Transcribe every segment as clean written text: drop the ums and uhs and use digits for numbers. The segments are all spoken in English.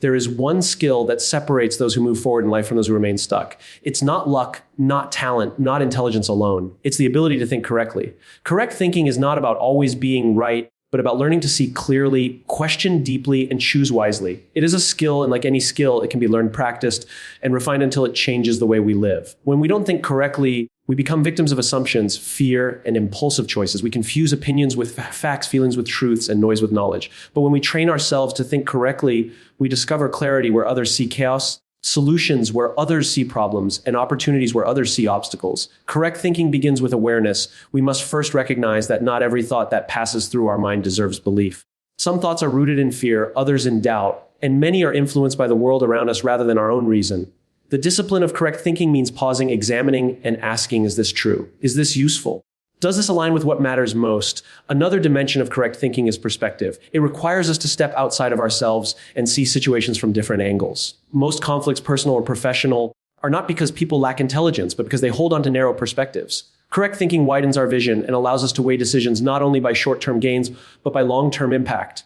There is one skill that separates those who move forward in life from those who remain stuck. It's not luck, not talent, not intelligence alone. It's the ability to think correctly. Correct thinking is not about always being right, but about learning to see clearly, question deeply, and choose wisely. It is a skill, and like any skill, it can be learned, practiced, and refined until it changes the way we live. When we don't think correctly, we become victims of assumptions, fear, and impulsive choices. We confuse opinions with facts, feelings with truths, and noise with knowledge. But when we train ourselves to think correctly, we discover clarity where others see chaos, solutions where others see problems, and opportunities where others see obstacles. Correct thinking begins with awareness. We must first recognize that not every thought that passes through our mind deserves belief. Some thoughts are rooted in fear, others in doubt, and many are influenced by the world around us rather than our own reason. The discipline of correct thinking means pausing, examining, and asking, is this true? Is this useful? Does this align with what matters most? Another dimension of correct thinking is perspective. It requires us to step outside of ourselves and see situations from different angles. Most conflicts, personal or professional, are not because people lack intelligence, but because they hold on to narrow perspectives. Correct thinking widens our vision and allows us to weigh decisions not only by short-term gains, but by long-term impact.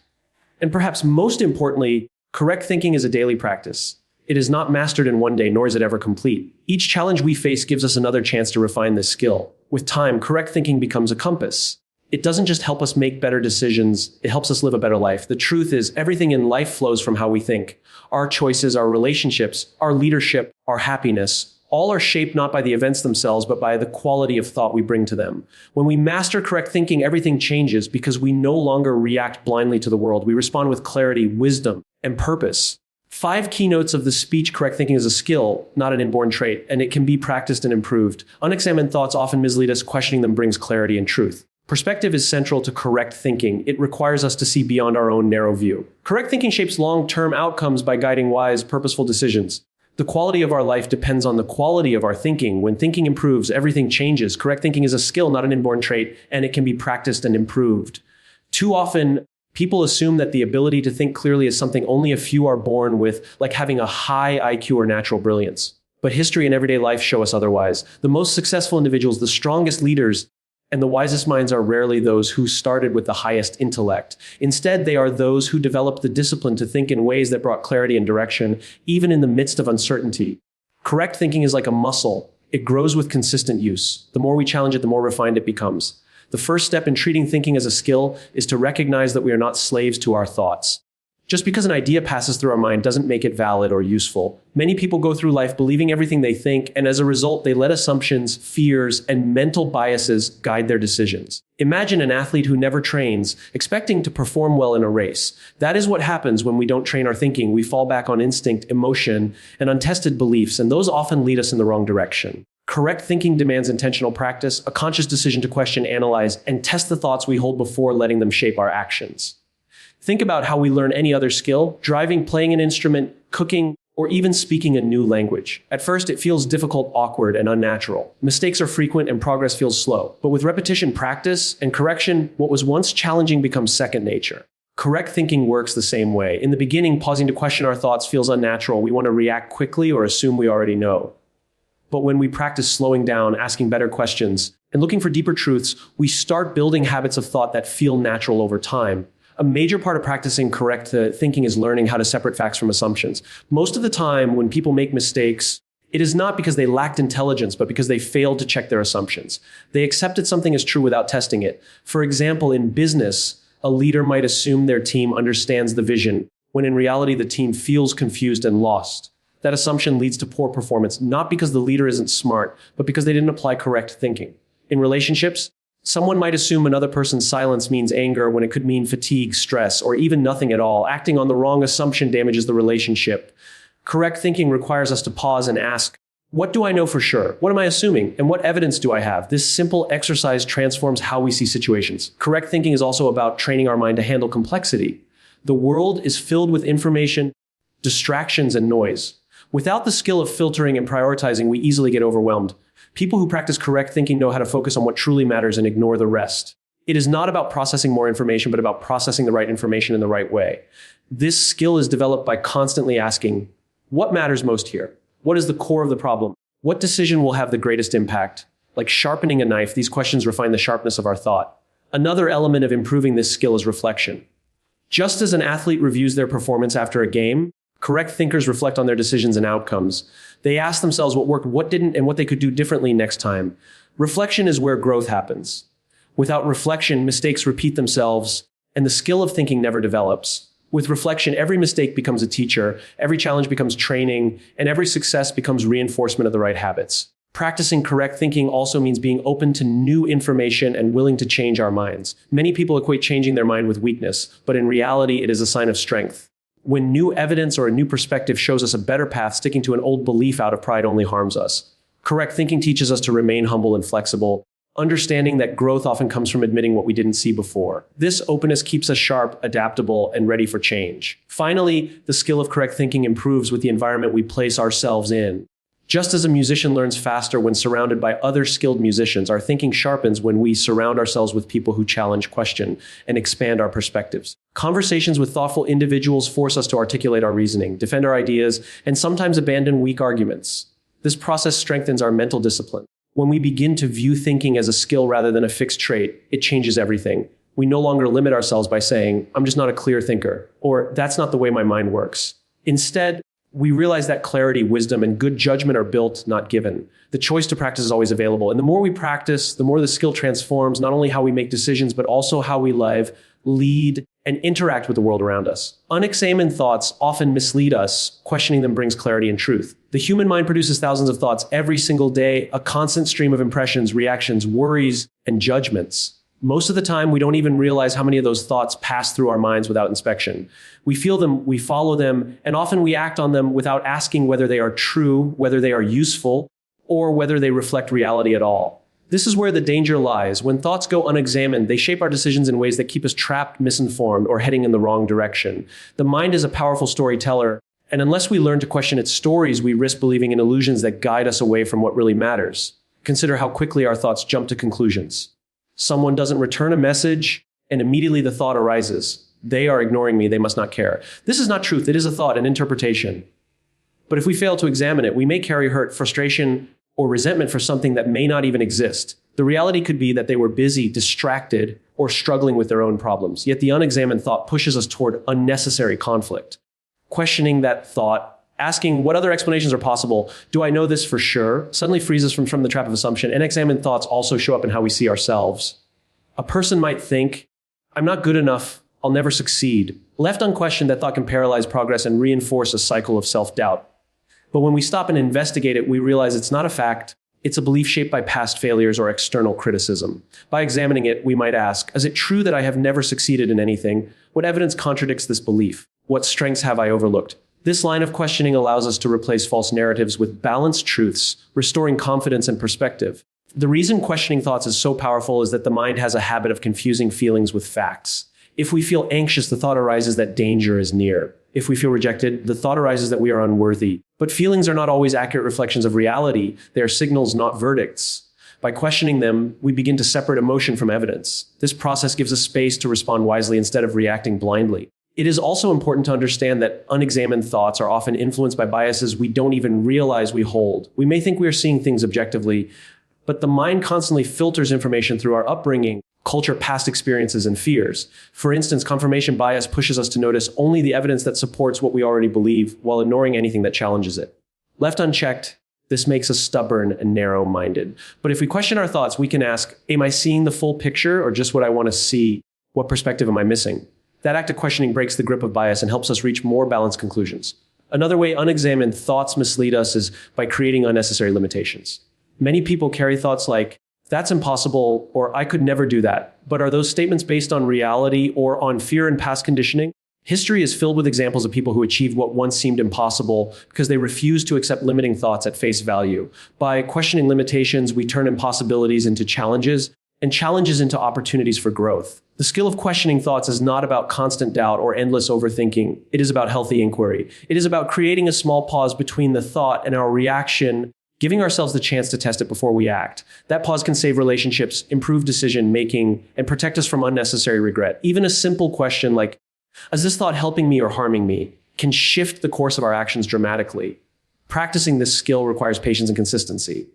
And perhaps most importantly, correct thinking is a daily practice. It is not mastered in one day, nor is it ever complete. Each challenge we face gives us another chance to refine this skill. With time, correct thinking becomes a compass. It doesn't just help us make better decisions, it helps us live a better life. The truth is, everything in life flows from how we think. Our choices, our relationships, our leadership, our happiness, all are shaped not by the events themselves, but by the quality of thought we bring to them. When we master correct thinking, everything changes because we no longer react blindly to the world. We respond with clarity, wisdom, and purpose. 5 keynotes of the speech: correct thinking is a skill, not an inborn trait, and it can be practiced and improved. Unexamined thoughts often mislead us. Questioning them brings clarity and truth. Perspective is central to correct thinking. It requires us to see beyond our own narrow view. Correct thinking shapes long-term outcomes by guiding wise, purposeful decisions. The quality of our life depends on the quality of our thinking. When thinking improves, everything changes. Correct thinking is a skill, not an inborn trait, and it can be practiced and improved. Too often, people assume that the ability to think clearly is something only a few are born with, like having a high IQ or natural brilliance. But history and everyday life show us otherwise. The most successful individuals, the strongest leaders, and the wisest minds are rarely those who started with the highest intellect. Instead, they are those who developed the discipline to think in ways that brought clarity and direction, even in the midst of uncertainty. Correct thinking is like a muscle. It grows with consistent use. The more we challenge it, the more refined it becomes. The first step in treating thinking as a skill is to recognize that we are not slaves to our thoughts. Just because an idea passes through our mind doesn't make it valid or useful. Many people go through life believing everything they think, and as a result, they let assumptions, fears, and mental biases guide their decisions. Imagine an athlete who never trains, expecting to perform well in a race. That is what happens when we don't train our thinking. We fall back on instinct, emotion, and untested beliefs, and those often lead us in the wrong direction. Correct thinking demands intentional practice, a conscious decision to question, analyze, and test the thoughts we hold before letting them shape our actions. Think about how we learn any other skill: driving, playing an instrument, cooking, or even speaking a new language. At first, it feels difficult, awkward, and unnatural. Mistakes are frequent and progress feels slow. But with repetition, practice, and correction, what was once challenging becomes second nature. Correct thinking works the same way. In the beginning, pausing to question our thoughts feels unnatural. We want to react quickly or assume we already know. But when we practice slowing down, asking better questions, and looking for deeper truths, we start building habits of thought that feel natural over time. A major part of practicing correct thinking is learning how to separate facts from assumptions. Most of the time, when people make mistakes, it is not because they lacked intelligence, but because they failed to check their assumptions. They accepted something as true without testing it. For example, in business, a leader might assume their team understands the vision, when in reality, the team feels confused and lost. That assumption leads to poor performance, not because the leader isn't smart, but because they didn't apply correct thinking. In relationships, someone might assume another person's silence means anger when it could mean fatigue, stress, or even nothing at all. Acting on the wrong assumption damages the relationship. Correct thinking requires us to pause and ask, what do I know for sure? What am I assuming? And what evidence do I have? This simple exercise transforms how we see situations. Correct thinking is also about training our mind to handle complexity. The world is filled with information, distractions, and noise. Without the skill of filtering and prioritizing, we easily get overwhelmed. People who practice correct thinking know how to focus on what truly matters and ignore the rest. It is not about processing more information, but about processing the right information in the right way. This skill is developed by constantly asking, what matters most here? What is the core of the problem? What decision will have the greatest impact? Like sharpening a knife, these questions refine the sharpness of our thought. Another element of improving this skill is reflection. Just as an athlete reviews their performance after a game, Correct thinkers reflect on their decisions and outcomes. They ask themselves what worked, what didn't, and what they could do differently next time. Reflection is where growth happens. Without reflection, mistakes repeat themselves, and the skill of thinking never develops. With reflection, every mistake becomes a teacher, every challenge becomes training, and every success becomes reinforcement of the right habits. Practicing correct thinking also means being open to new information and willing to change our minds. Many people equate changing their mind with weakness, but in reality, it is a sign of strength. When new evidence or a new perspective shows us a better path, sticking to an old belief out of pride only harms us. Correct thinking teaches us to remain humble and flexible, understanding that growth often comes from admitting what we didn't see before. This openness keeps us sharp, adaptable, and ready for change. Finally, the skill of correct thinking improves with the environment we place ourselves in. Just as a musician learns faster when surrounded by other skilled musicians, our thinking sharpens when we surround ourselves with people who challenge, question, and expand our perspectives. Conversations with thoughtful individuals force us to articulate our reasoning, defend our ideas, and sometimes abandon weak arguments. This process strengthens our mental discipline. When we begin to view thinking as a skill rather than a fixed trait, it changes everything. We no longer limit ourselves by saying, "I'm just not a clear thinker," or "that's not the way my mind works." Instead, we realize that clarity, wisdom, and good judgment are built, not given. The choice to practice is always available. And the more we practice, the more the skill transforms not only how we make decisions, but also how we live, lead, and interact with the world around us. Unexamined thoughts often mislead us. Questioning them brings clarity and truth. The human mind produces thousands of thoughts every single day, a constant stream of impressions, reactions, worries, and judgments. Most of the time, we don't even realize how many of those thoughts pass through our minds without inspection. We feel them, we follow them, and often we act on them without asking whether they are true, whether they are useful, or whether they reflect reality at all. This is where the danger lies. When thoughts go unexamined, they shape our decisions in ways that keep us trapped, misinformed, or heading in the wrong direction. The mind is a powerful storyteller, and unless we learn to question its stories, we risk believing in illusions that guide us away from what really matters. Consider how quickly our thoughts jump to conclusions. Someone doesn't return a message, and immediately the thought arises. They are ignoring me, they must not care. This is not truth, it is a thought, an interpretation. But if we fail to examine it, we may carry hurt, frustration, or resentment for something that may not even exist. The reality could be that they were busy, distracted, or struggling with their own problems. Yet the unexamined thought pushes us toward unnecessary conflict. Questioning that thought, asking what other explanations are possible, do I know this for sure, suddenly frees us from the trap of assumption. Unexamined thoughts also show up in how we see ourselves. A person might think, "I'm not good enough, I'll never succeed." Left unquestioned, that thought can paralyze progress and reinforce a cycle of self-doubt. But when we stop and investigate it, we realize it's not a fact, it's a belief shaped by past failures or external criticism. By examining it, we might ask, is it true that I have never succeeded in anything? What evidence contradicts this belief? What strengths have I overlooked? This line of questioning allows us to replace false narratives with balanced truths, restoring confidence and perspective. The reason questioning thoughts is so powerful is that the mind has a habit of confusing feelings with facts. If we feel anxious, the thought arises that danger is near. If we feel rejected, the thought arises that we are unworthy. But feelings are not always accurate reflections of reality. They are signals, not verdicts. By questioning them, we begin to separate emotion from evidence. This process gives us space to respond wisely instead of reacting blindly. It is also important to understand that unexamined thoughts are often influenced by biases we don't even realize we hold. We may think we are seeing things objectively, but the mind constantly filters information through our upbringing, culture, past experiences, and fears. For instance, confirmation bias pushes us to notice only the evidence that supports what we already believe while ignoring anything that challenges it. Left unchecked, this makes us stubborn and narrow-minded. But if we question our thoughts, we can ask, am I seeing the full picture or just what I want to see? What perspective am I missing? That act of questioning breaks the grip of bias and helps us reach more balanced conclusions. Another way unexamined thoughts mislead us is by creating unnecessary limitations. Many people carry thoughts like, "That's impossible," or "I could never do that." But are those statements based on reality or on fear and past conditioning? History is filled with examples of people who achieved what once seemed impossible because they refused to accept limiting thoughts at face value. By questioning limitations, we turn impossibilities into challenges and challenges into opportunities for growth. The skill of questioning thoughts is not about constant doubt or endless overthinking. It is about healthy inquiry. It is about creating a small pause between the thought and our reaction, giving ourselves the chance to test it before we act. That pause can save relationships, improve decision-making, and protect us from unnecessary regret. Even a simple question like, "Is this thought helping me or harming me?" can shift the course of our actions dramatically. Practicing this skill requires patience and consistency.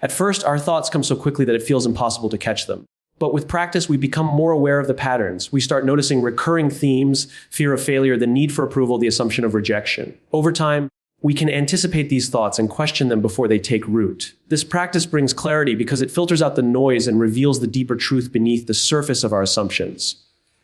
At first, our thoughts come so quickly that it feels impossible to catch them. But with practice, we become more aware of the patterns. We start noticing recurring themes: fear of failure, the need for approval, the assumption of rejection. Over time, we can anticipate these thoughts and question them before they take root. This practice brings clarity because it filters out the noise and reveals the deeper truth beneath the surface of our assumptions.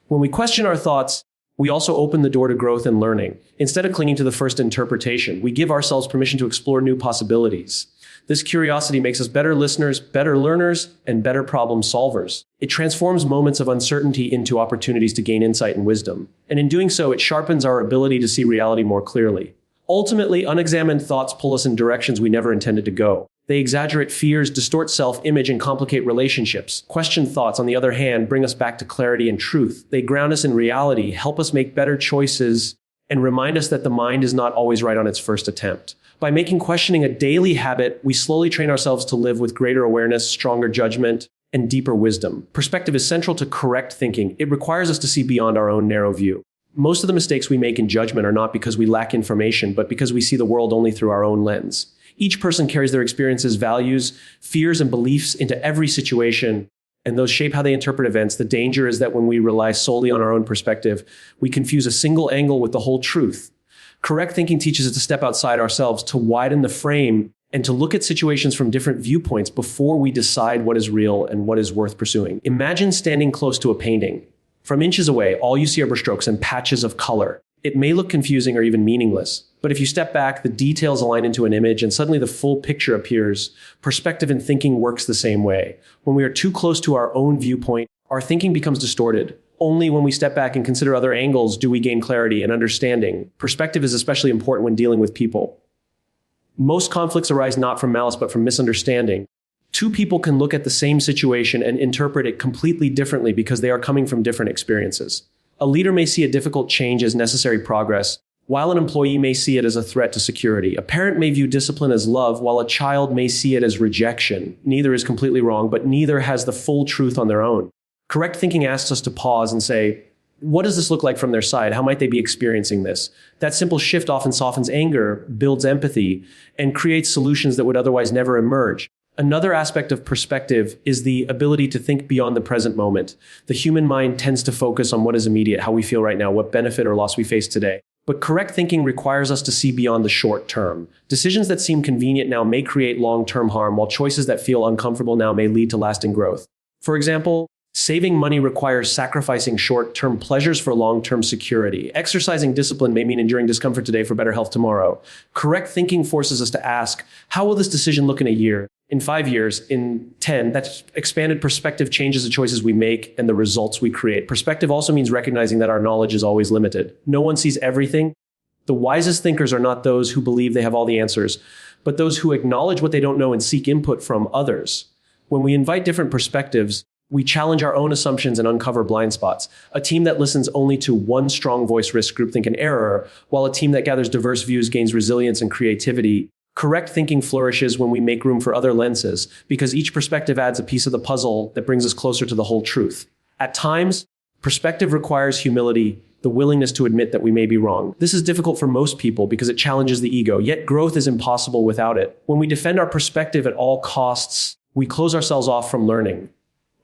When we question our thoughts, we also open the door to growth and learning. Instead of clinging to the first interpretation, we give ourselves permission to explore new possibilities. This curiosity makes us better listeners, better learners, and better problem solvers. It transforms moments of uncertainty into opportunities to gain insight and wisdom. And in doing so, it sharpens our ability to see reality more clearly. Ultimately, unexamined thoughts pull us in directions we never intended to go. They exaggerate fears, distort self-image, and complicate relationships. Questioned thoughts, on the other hand, bring us back to clarity and truth. They ground us in reality, help us make better choices, and remind us that the mind is not always right on its first attempt. By making questioning a daily habit, we slowly train ourselves to live with greater awareness, stronger judgment, and deeper wisdom. Perspective is central to correct thinking. It requires us to see beyond our own narrow view. Most of the mistakes we make in judgment are not because we lack information, but because we see the world only through our own lens. Each person carries their experiences, values, fears, and beliefs into every situation, and those shape how they interpret events. The danger is that when we rely solely on our own perspective, we confuse a single angle with the whole truth. Correct thinking teaches us to step outside ourselves, to widen the frame, and to look at situations from different viewpoints before we decide what is real and what is worth pursuing. Imagine standing close to a painting. From inches away, all you see are brushstrokes and patches of color. It may look confusing or even meaningless, but if you step back, the details align into an image and suddenly the full picture appears. Perspective and thinking works the same way. When we are too close to our own viewpoint, our thinking becomes distorted. Only when we step back and consider other angles do we gain clarity and understanding. Perspective is especially important when dealing with people. Most conflicts arise not from malice, but from misunderstanding. Two people can look at the same situation and interpret it completely differently because they are coming from different experiences. A leader may see a difficult change as necessary progress, while an employee may see it as a threat to security. A parent may view discipline as love, while a child may see it as rejection. Neither is completely wrong, but neither has the full truth on their own. Correct thinking asks us to pause and say, what does this look like from their side? How might they be experiencing this? That simple shift often softens anger, builds empathy, and creates solutions that would otherwise never emerge. Another aspect of perspective is the ability to think beyond the present moment. The human mind tends to focus on what is immediate, how we feel right now, what benefit or loss we face today. But correct thinking requires us to see beyond the short term. Decisions that seem convenient now may create long-term harm, while choices that feel uncomfortable now may lead to lasting growth. For example, saving money requires sacrificing short-term pleasures for long-term security. Exercising discipline may mean enduring discomfort today for better health tomorrow. Correct thinking forces us to ask, how will this decision look in a year, in 5 years, in 10? That expanded perspective changes the choices we make and the results we create. Perspective also means recognizing that our knowledge is always limited. No one sees everything. The wisest thinkers are not those who believe they have all the answers, but those who acknowledge what they don't know and seek input from others. When we invite different perspectives, we challenge our own assumptions and uncover blind spots. A team that listens only to one strong voice risks groupthink and error, while a team that gathers diverse views gains resilience and creativity. Correct thinking flourishes when we make room for other lenses, because each perspective adds a piece of the puzzle that brings us closer to the whole truth. At times, perspective requires humility, the willingness to admit that we may be wrong. This is difficult for most people because it challenges the ego, yet growth is impossible without it. When we defend our perspective at all costs, we close ourselves off from learning.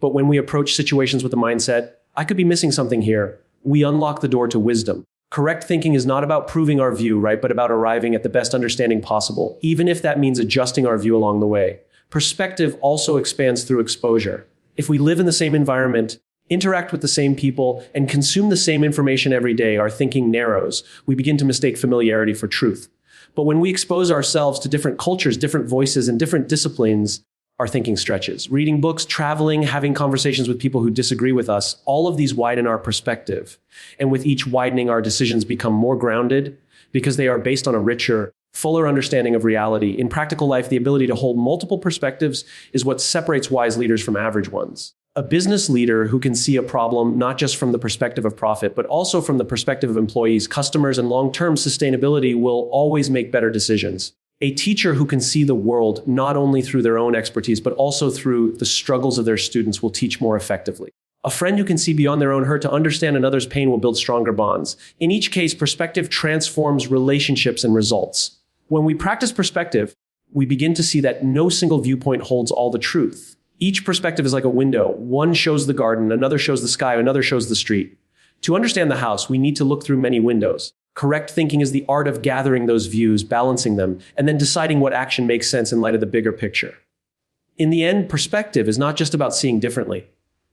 But when we approach situations with the mindset, I could be missing something here, we unlock the door to wisdom. Correct thinking is not about proving our view, right, but about arriving at the best understanding possible, even if that means adjusting our view along the way. Perspective also expands through exposure. If we live in the same environment, interact with the same people, and consume the same information every day, our thinking narrows. We begin to mistake familiarity for truth. But when we expose ourselves to different cultures, different voices, and different disciplines, our thinking stretches. Reading books, traveling, having conversations with people who disagree with us, all of these widen our perspective. And with each widening, our decisions become more grounded because they are based on a richer, fuller understanding of reality. In practical life, the ability to hold multiple perspectives is what separates wise leaders from average ones. A business leader who can see a problem not just from the perspective of profit, but also from the perspective of employees, customers, and long-term sustainability will always make better decisions. A teacher who can see the world not only through their own expertise, but also through the struggles of their students will teach more effectively. A friend who can see beyond their own hurt to understand another's pain will build stronger bonds. In each case, perspective transforms relationships and results. When we practice perspective, we begin to see that no single viewpoint holds all the truth. Each perspective is like a window. One shows the garden, another shows the sky, another shows the street. To understand the house, we need to look through many windows. Correct thinking is the art of gathering those views, balancing them, and then deciding what action makes sense in light of the bigger picture. In the end, perspective is not just about seeing differently.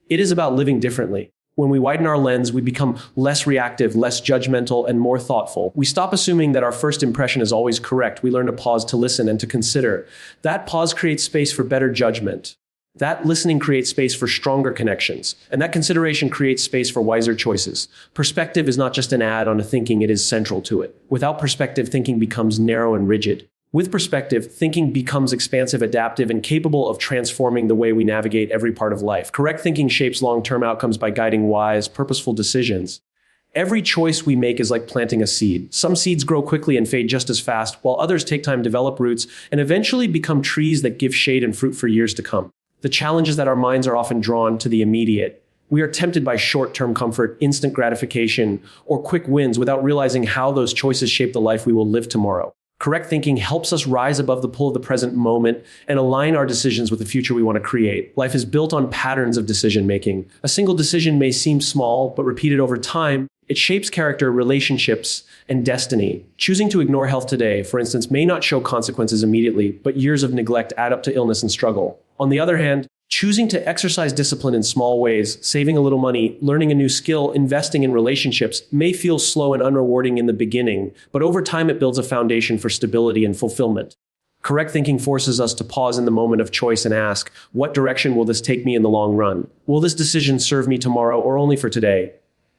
It is about living differently. When we widen our lens, we become less reactive, less judgmental, and more thoughtful. We stop assuming that our first impression is always correct. We learn to pause, to listen, and to consider. That pause creates space for better judgment. That listening creates space for stronger connections. And that consideration creates space for wiser choices. Perspective is not just an add-on to thinking, it is central to it. Without perspective, thinking becomes narrow and rigid. With perspective, thinking becomes expansive, adaptive, and capable of transforming the way we navigate every part of life. Correct thinking shapes long-term outcomes by guiding wise, purposeful decisions. Every choice we make is like planting a seed. Some seeds grow quickly and fade just as fast, while others take time, develop roots, and eventually become trees that give shade and fruit for years to come. The challenge is that our minds are often drawn to the immediate. We are tempted by short-term comfort, instant gratification, or quick wins without realizing how those choices shape the life we will live tomorrow. Correct thinking helps us rise above the pull of the present moment and align our decisions with the future we want to create. Life is built on patterns of decision-making. A single decision may seem small, but repeated over time, it shapes character, relationships, and destiny. Choosing to ignore health today, for instance, may not show consequences immediately, but years of neglect add up to illness and struggle. On the other hand, choosing to exercise discipline in small ways, saving a little money, learning a new skill, investing in relationships may feel slow and unrewarding in the beginning, but over time it builds a foundation for stability and fulfillment. Correct thinking forces us to pause in the moment of choice and ask, what direction will this take me in the long run? Will this decision serve me tomorrow or only for today?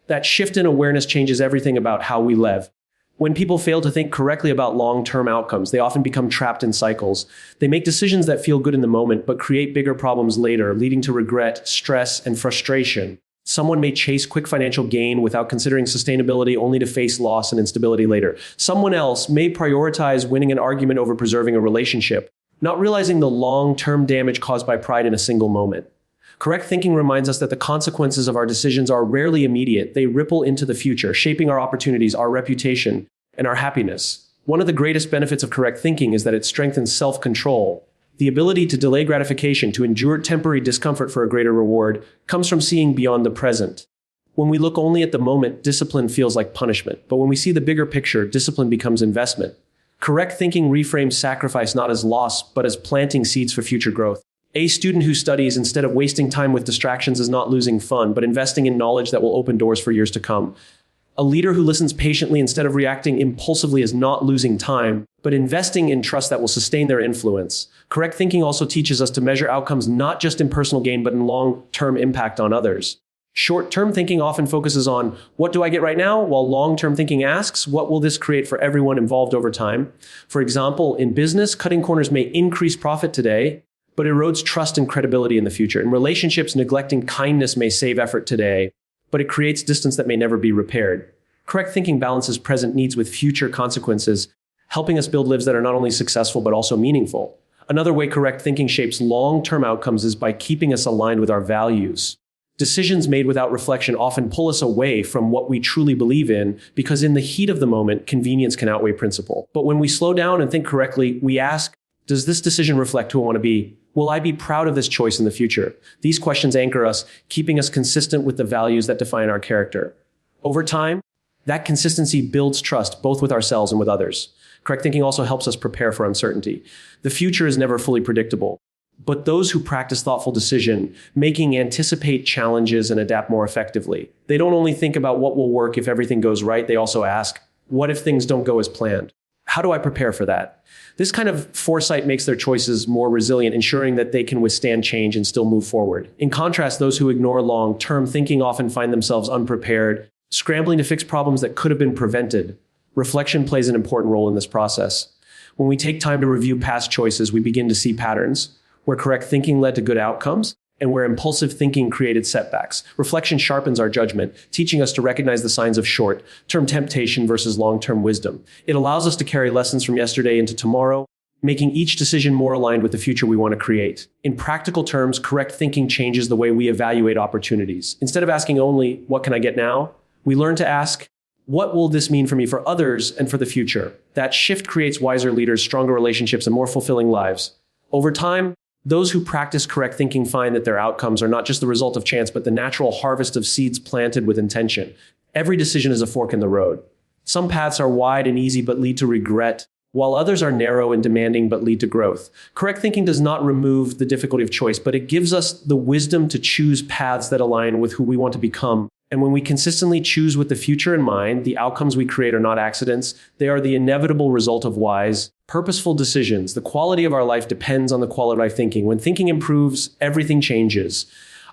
That shift in awareness changes everything about how we live. When people fail to think correctly about long-term outcomes, they often become trapped in cycles. They make decisions that feel good in the moment, but create bigger problems later, leading to regret, stress, and frustration. Someone may chase quick financial gain without considering sustainability, only to face loss and instability later. Someone else may prioritize winning an argument over preserving a relationship, not realizing the long-term damage caused by pride in a single moment. Correct thinking reminds us that the consequences of our decisions are rarely immediate. They ripple into the future, shaping our opportunities, our reputation, and our happiness. One of the greatest benefits of correct thinking is that it strengthens self-control. The ability to delay gratification, to endure temporary discomfort for a greater reward, comes from seeing beyond the present. When we look only at the moment, discipline feels like punishment. But when we see the bigger picture, discipline becomes investment. Correct thinking reframes sacrifice not as loss, but as planting seeds for future growth. A student who studies instead of wasting time with distractions is not losing fun, but investing in knowledge that will open doors for years to come. A leader who listens patiently instead of reacting impulsively is not losing time, but investing in trust that will sustain their influence. Correct thinking also teaches us to measure outcomes not just in personal gain, but in long-term impact on others. Short-term thinking often focuses on, what do I get right now? While long-term thinking asks, what will this create for everyone involved over time? For example, in business, cutting corners may increase profit today, but erodes trust and credibility in the future. In relationships, neglecting kindness may save effort today, but it creates distance that may never be repaired. Correct thinking balances present needs with future consequences, helping us build lives that are not only successful, but also meaningful. Another way correct thinking shapes long-term outcomes is by keeping us aligned with our values. Decisions made without reflection often pull us away from what we truly believe in, because in the heat of the moment, convenience can outweigh principle. But when we slow down and think correctly, we ask, does this decision reflect who I want to be? Will I be proud of this choice in the future? These questions anchor us, keeping us consistent with the values that define our character. Over time, that consistency builds trust, both with ourselves and with others. Correct thinking also helps us prepare for uncertainty. The future is never fully predictable, but those who practice thoughtful decision making anticipate challenges and adapt more effectively. They don't only think about what will work if everything goes right, they also ask, what if things don't go as planned? How do I prepare for that? This kind of foresight makes their choices more resilient, ensuring that they can withstand change and still move forward. In contrast, those who ignore long-term thinking often find themselves unprepared, scrambling to fix problems that could have been prevented. Reflection plays an important role in this process. When we take time to review past choices, we begin to see patterns where correct thinking led to good outcomes and where impulsive thinking created setbacks. Reflection sharpens our judgment, teaching us to recognize the signs of short-term temptation versus long-term wisdom. It allows us to carry lessons from yesterday into tomorrow, making each decision more aligned with the future we want to create. In practical terms, correct thinking changes the way we evaluate opportunities. Instead of asking only, what can I get now? We learn to ask, what will this mean for me, for others, and for the future? That shift creates wiser leaders, stronger relationships, and more fulfilling lives. Over time, Those who practice correct thinking find that their outcomes are not just the result of chance, but the natural harvest of seeds planted with intention. Every decision is a fork in the road. Some paths are wide and easy but lead to regret, while others are narrow and demanding but lead to growth. Correct thinking does not remove the difficulty of choice, but it gives us the wisdom to choose paths that align with who we want to become. And when we consistently choose with the future in mind, the outcomes we create are not accidents. They are the inevitable result of wise, purposeful decisions. The quality of our life depends on the quality of our thinking. When thinking improves, everything changes.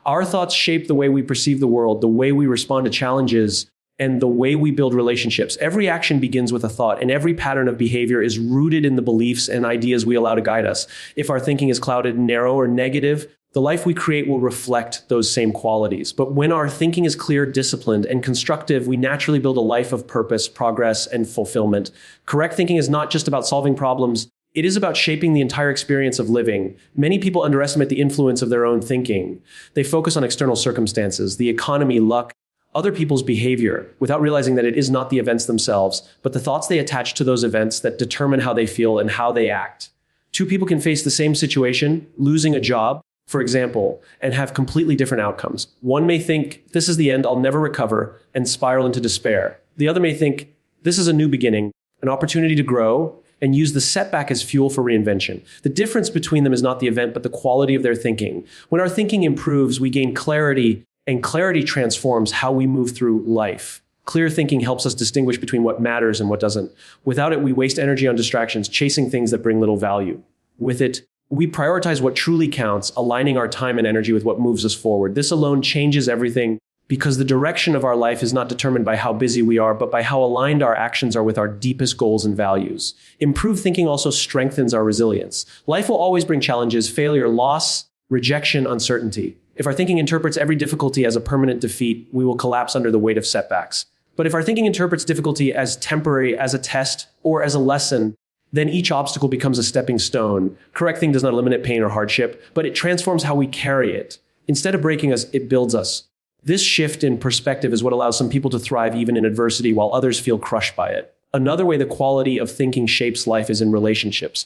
Our thoughts shape the way we perceive the world, the way we respond to challenges, and the way we build relationships. Every action begins with a thought, and every pattern of behavior is rooted in the beliefs and ideas we allow to guide us. If our thinking is clouded, narrow, or negative, the life we create will reflect those same qualities. But when our thinking is clear, disciplined, and constructive, we naturally build a life of purpose, progress, and fulfillment. Correct thinking is not just about solving problems. It is about shaping the entire experience of living. Many people underestimate the influence of their own thinking. They focus on external circumstances, the economy, luck, other people's behavior, without realizing that it is not the events themselves, but the thoughts they attach to those events that determine how they feel and how they act. Two people can face the same situation, losing a job, for example, and have completely different outcomes. One may think, this is the end, I'll never recover, and spiral into despair. The other may think, this is a new beginning, an opportunity to grow, and use the setback as fuel for reinvention. The difference between them is not the event, but the quality of their thinking. When our thinking improves, we gain clarity, and clarity transforms how we move through life. Clear thinking helps us distinguish between what matters and what doesn't. Without it, we waste energy on distractions, chasing things that bring little value. With it, we prioritize what truly counts, aligning our time and energy with what moves us forward. This alone changes everything because the direction of our life is not determined by how busy we are, but by how aligned our actions are with our deepest goals and values. Improved thinking also strengthens our resilience. Life will always bring challenges, failure, loss, rejection, uncertainty. If our thinking interprets every difficulty as a permanent defeat, we will collapse under the weight of setbacks. But if our thinking interprets difficulty as temporary, as a test, or as a lesson, then each obstacle becomes a stepping stone. Correct thinking does not eliminate pain or hardship, but it transforms how we carry it. Instead of breaking us, it builds us. This shift in perspective is what allows some people to thrive even in adversity while others feel crushed by it. Another way the quality of thinking shapes life is in relationships.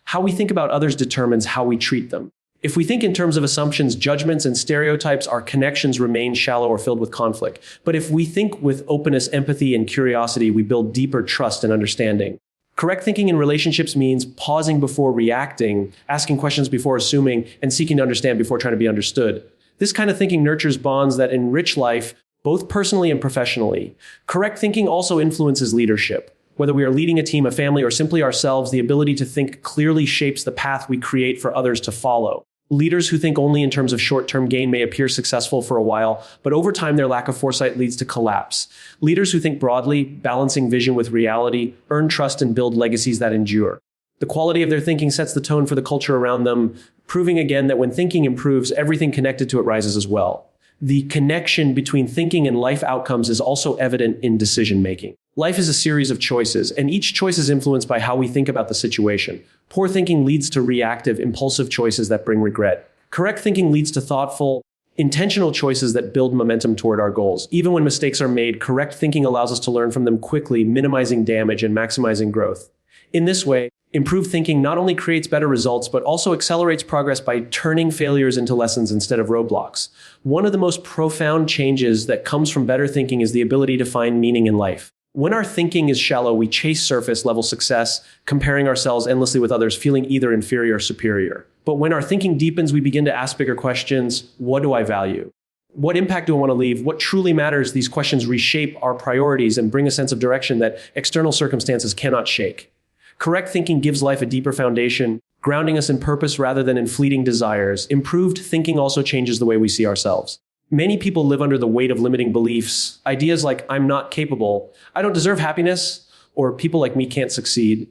How we think about others determines how we treat them. If we think in terms of assumptions, judgments, and stereotypes, our connections remain shallow or filled with conflict. But if we think with openness, empathy, and curiosity, we build deeper trust and understanding. Correct thinking in relationships means pausing before reacting, asking questions before assuming, and seeking to understand before trying to be understood. This kind of thinking nurtures bonds that enrich life, both personally and professionally. Correct thinking also influences leadership. Whether we are leading a team, a family, or simply ourselves, the ability to think clearly shapes the path we create for others to follow. Leaders who think only in terms of short-term gain may appear successful for a while, but over time their lack of foresight leads to collapse. Leaders who think broadly, balancing vision with reality, earn trust and build legacies that endure. The quality of their thinking sets the tone for the culture around them, proving again that when thinking improves, everything connected to it rises as well. The connection between thinking and life outcomes is also evident in decision-making. Life is a series of choices, and each choice is influenced by how we think about the situation. Poor thinking leads to reactive, impulsive choices that bring regret. Correct thinking leads to thoughtful, intentional choices that build momentum toward our goals. Even when mistakes are made, correct thinking allows us to learn from them quickly, minimizing damage and maximizing growth. In this way, improved thinking not only creates better results, but also accelerates progress by turning failures into lessons instead of roadblocks. One of the most profound changes that comes from better thinking is the ability to find meaning in life. When our thinking is shallow, we chase surface-level success, comparing ourselves endlessly with others, feeling either inferior or superior. But when our thinking deepens, we begin to ask bigger questions. What do I value? What impact do I want to leave? What truly matters? These questions reshape our priorities and bring a sense of direction that external circumstances cannot shake. Correct thinking gives life a deeper foundation, grounding us in purpose rather than in fleeting desires. Improved thinking also changes the way we see ourselves. Many people live under the weight of limiting beliefs. Ideas like, I'm not capable, I don't deserve happiness, or people like me can't succeed.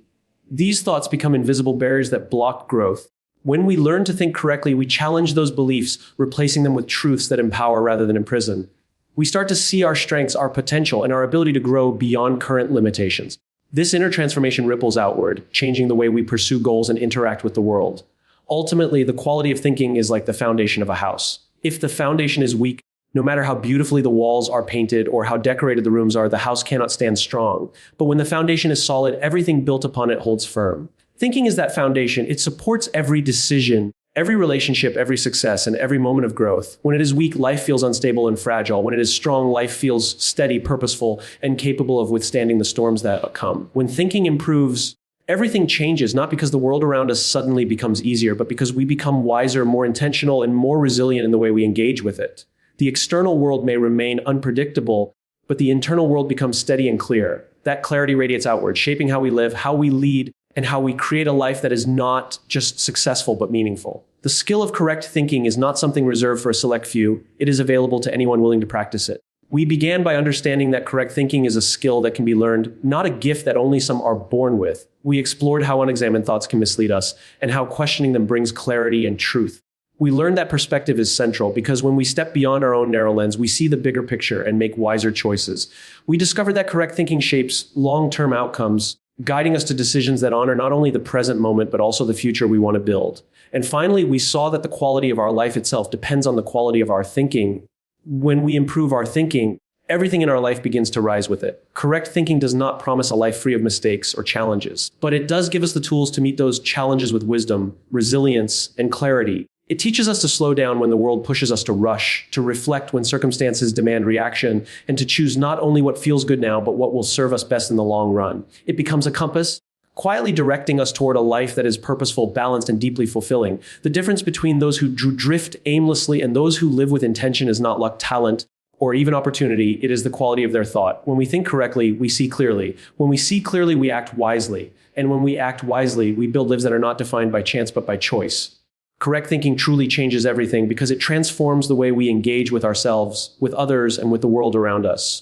These thoughts become invisible barriers that block growth. When we learn to think correctly, we challenge those beliefs, replacing them with truths that empower rather than imprison. We start to see our strengths, our potential, and our ability to grow beyond current limitations. This inner transformation ripples outward, changing the way we pursue goals and interact with the world. Ultimately, the quality of thinking is like the foundation of a house. If the foundation is weak, no matter how beautifully the walls are painted or how decorated the rooms are, the house cannot stand strong. But when the foundation is solid, everything built upon it holds firm. Thinking is that foundation. It supports every decision, Every relationship, every success, and every moment of growth. When it is weak, life feels unstable and fragile. When it is strong, life feels steady, purposeful, and capable of withstanding the storms that come. When thinking improves, everything changes, not because the world around us suddenly becomes easier, but because we become wiser, more intentional, and more resilient in the way we engage with it. The external world may remain unpredictable, but the internal world becomes steady and clear. That clarity radiates outward, shaping how we live, how we lead, and how we create a life that is not just successful, but meaningful. The skill of correct thinking is not something reserved for a select few. It is available to anyone willing to practice it. We began by understanding that correct thinking is a skill that can be learned, not a gift that only some are born with. We explored how unexamined thoughts can mislead us and how questioning them brings clarity and truth. We learned that perspective is central because when we step beyond our own narrow lens, we see the bigger picture and make wiser choices. We discovered that correct thinking shapes long-term outcomes, guiding us to decisions that honor not only the present moment, but also the future we want to build. And finally, we saw that the quality of our life itself depends on the quality of our thinking. When we improve our thinking, everything in our life begins to rise with it. Correct thinking does not promise a life free of mistakes or challenges, but it does give us the tools to meet those challenges with wisdom, resilience, and clarity. It teaches us to slow down when the world pushes us to rush, to reflect when circumstances demand reaction, and to choose not only what feels good now, but what will serve us best in the long run. It becomes a compass, quietly directing us toward a life that is purposeful, balanced, and deeply fulfilling. The difference between those who drift aimlessly and those who live with intention is not luck, talent, or even opportunity. It is the quality of their thought. When we think correctly, we see clearly. When we see clearly, we act wisely. And when we act wisely, we build lives that are not defined by chance, but by choice. Correct thinking truly changes everything because it transforms the way we engage with ourselves, with others, and with the world around us.